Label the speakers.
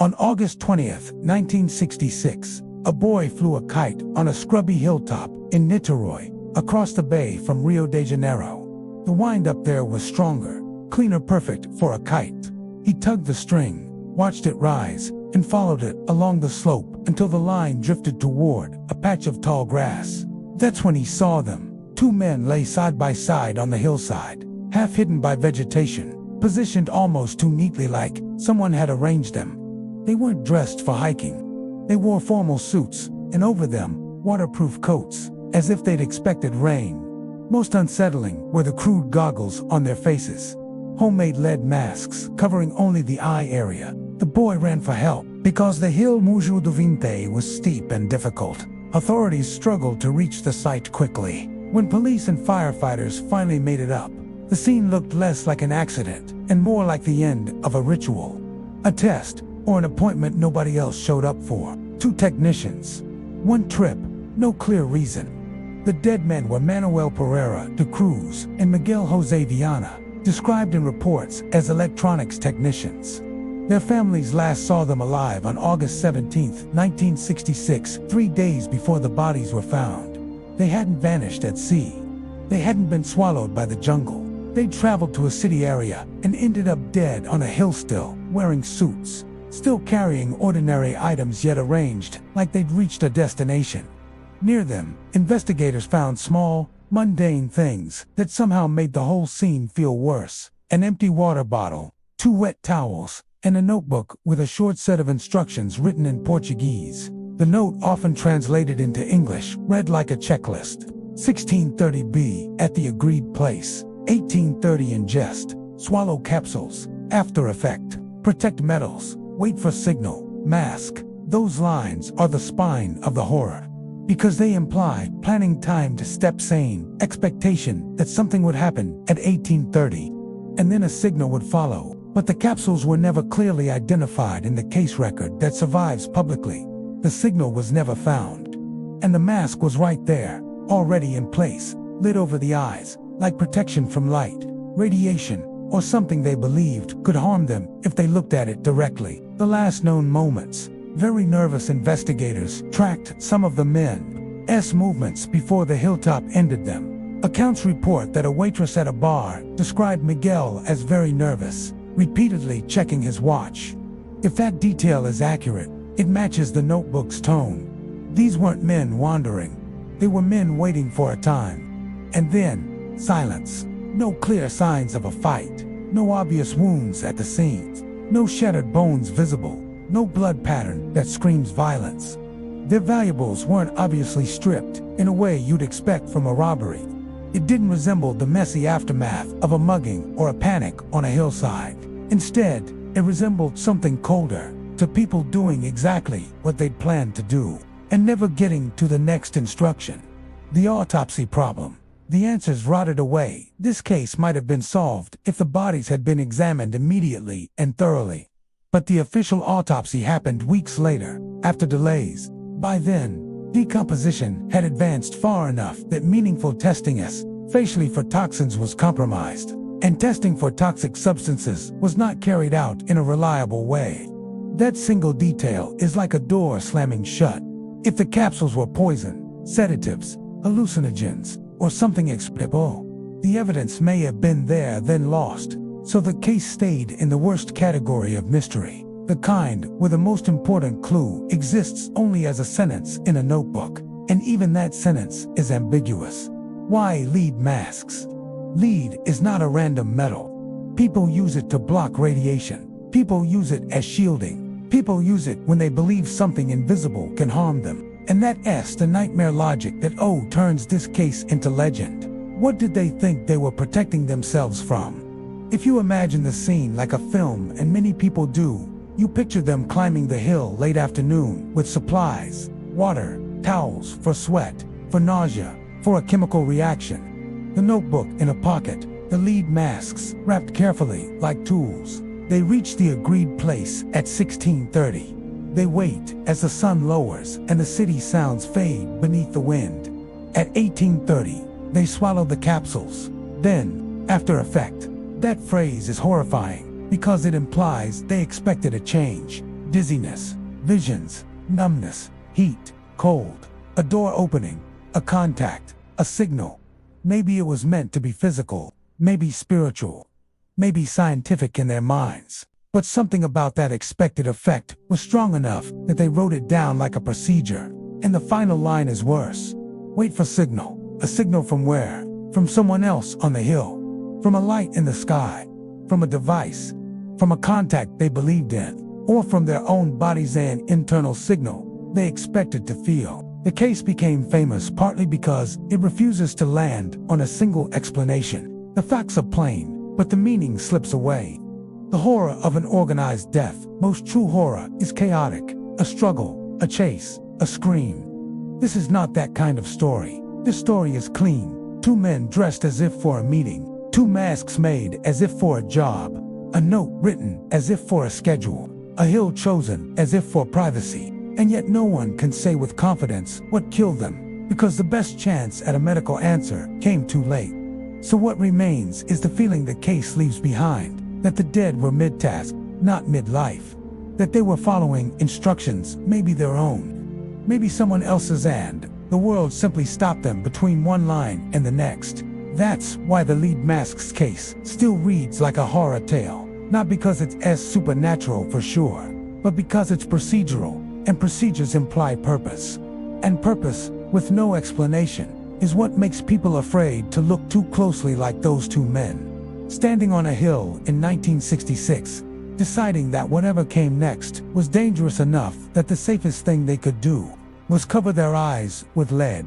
Speaker 1: On August 20th, 1966, a boy flew a kite on a scrubby hilltop in Niterói, across the bay from Rio de Janeiro. The wind up there was stronger, cleaner, perfect for a kite. He tugged the string, watched it rise, and followed it along the slope until the line drifted toward a patch of tall grass. That's when he saw them. Two men lay side by side on the hillside, half hidden by vegetation, positioned almost too neatly like someone had arranged them. They weren't dressed for hiking. They wore formal suits, and over them, waterproof coats, as if they'd expected rain. Most unsettling were the crude goggles on their faces, homemade lead masks covering only the eye area. The boy ran for help because the hill Mujo do Vinte was steep and difficult. Authorities struggled to reach the site quickly. When police and firefighters finally made it up, the scene looked less like an accident and more like the end of a ritual. A test, or an appointment nobody else showed up for. Two technicians. One trip, no clear reason. The dead men were Manuel Pereira de Cruz and Miguel Jose Viana, described in reports as electronics technicians. Their families last saw them alive on August 17, 1966, 3 days before the bodies were found. They hadn't vanished at sea. They hadn't been swallowed by the jungle. They'd traveled to a city area and ended up dead on a hill still, wearing suits, still carrying ordinary items yet arranged like they'd reached a destination. Near them, investigators found small, mundane things that somehow made the whole scene feel worse. An empty water bottle, 2 wet towels, and a notebook with a short set of instructions written in Portuguese. The note, often translated into English, read like a checklist. 1630B, at the agreed place. 1830 ingest. Swallow capsules. After effect. Protect metals. Wait for signal. Mask. Those lines are the spine of the horror, because they imply planning time to step sane, expectation that something would happen at 1830, and then a signal would follow. But the capsules were never clearly identified in the case record that survives publicly. The signal was never found. And the mask was right there, already in place, lit over the eyes, like protection from light, radiation, or something they believed could harm them if they looked at it directly. The last known moments. Very nervous investigators tracked some of the men's movements before the hilltop ended them. Accounts report that a waitress at a bar described Miguel as very nervous, repeatedly checking his watch. If that detail is accurate, it matches the notebook's tone. These weren't men wandering. They were men waiting for a time. And then, silence. No clear signs of a fight. No obvious wounds at the scenes. No shattered bones visible. No blood pattern that screams violence. Their valuables weren't obviously stripped in a way you'd expect from a robbery. It didn't resemble the messy aftermath of a mugging or a panic on a hillside. Instead, it resembled something colder, to people doing exactly what they'd planned to do, and never getting to the next instruction. The autopsy problem. The answers rotted away. This case might have been solved if the bodies had been examined immediately and thoroughly. But the official autopsy happened weeks later, after delays. By then, decomposition had advanced far enough that meaningful testing, especially for toxins, was compromised, and testing for toxic substances was not carried out in a reliable way. That single detail is like a door slamming shut. If the capsules were poison, sedatives, hallucinogens, or something explicable, the evidence may have been there then lost. So the case stayed in the worst category of mystery, the kind where the most important clue exists only as a sentence in a notebook, and even that sentence is ambiguous. Why lead masks? Lead is not a random metal. People use it to block radiation. People use it as shielding. People use it when they believe something invisible can harm them. And that's the nightmare logic that turns this case into legend. What did they think they were protecting themselves from? If you imagine the scene like a film, and many people do, you picture them climbing the hill late afternoon with supplies, water, towels for sweat, for nausea, for a chemical reaction. The notebook in a pocket, the lead masks wrapped carefully like tools. They reach the agreed place at 1630. They wait as the sun lowers and the city sounds fade beneath the wind. At 1830, they swallow the capsules. Then, after effect. That phrase is horrifying because it implies they expected a change. dizziness, visions, numbness, heat, cold, a door opening, a contact, a signal. Maybe it was meant to be physical, maybe spiritual, maybe scientific in their minds. But something about that expected effect was strong enough that they wrote it down like a procedure. And the final line is worse. Wait for signal. A signal from where? From someone else on the hill. From a light in the sky. From a device. From a contact they believed in. Or from their own bodies, an internal signal they expected to feel. The case became famous partly because it refuses to land on a single explanation. The facts are plain, but the meaning slips away. The horror of an organized death, most true horror, is chaotic. A struggle, a chase, a scream. This is not that kind of story. This story is clean. Two men dressed as if for a meeting. Two masks made as if for a job. A note written as if for a schedule. A hill chosen as if for privacy. And yet no one can say with confidence what killed them, because the best chance at a medical answer came too late. So what remains is the feeling the case leaves behind. That the dead were mid-task, not mid-life. That they were following instructions, maybe their own, maybe someone else's, and the world simply stopped them between one line and the next. That's why the lead mask's case still reads like a horror tale. Not because it's as supernatural for sure, but because it's procedural, and procedures imply purpose. And purpose, with no explanation, is what makes people afraid to look too closely like those two men. Standing on a hill in 1966, deciding that whatever came next was dangerous enough that the safest thing they could do was cover their eyes with lead.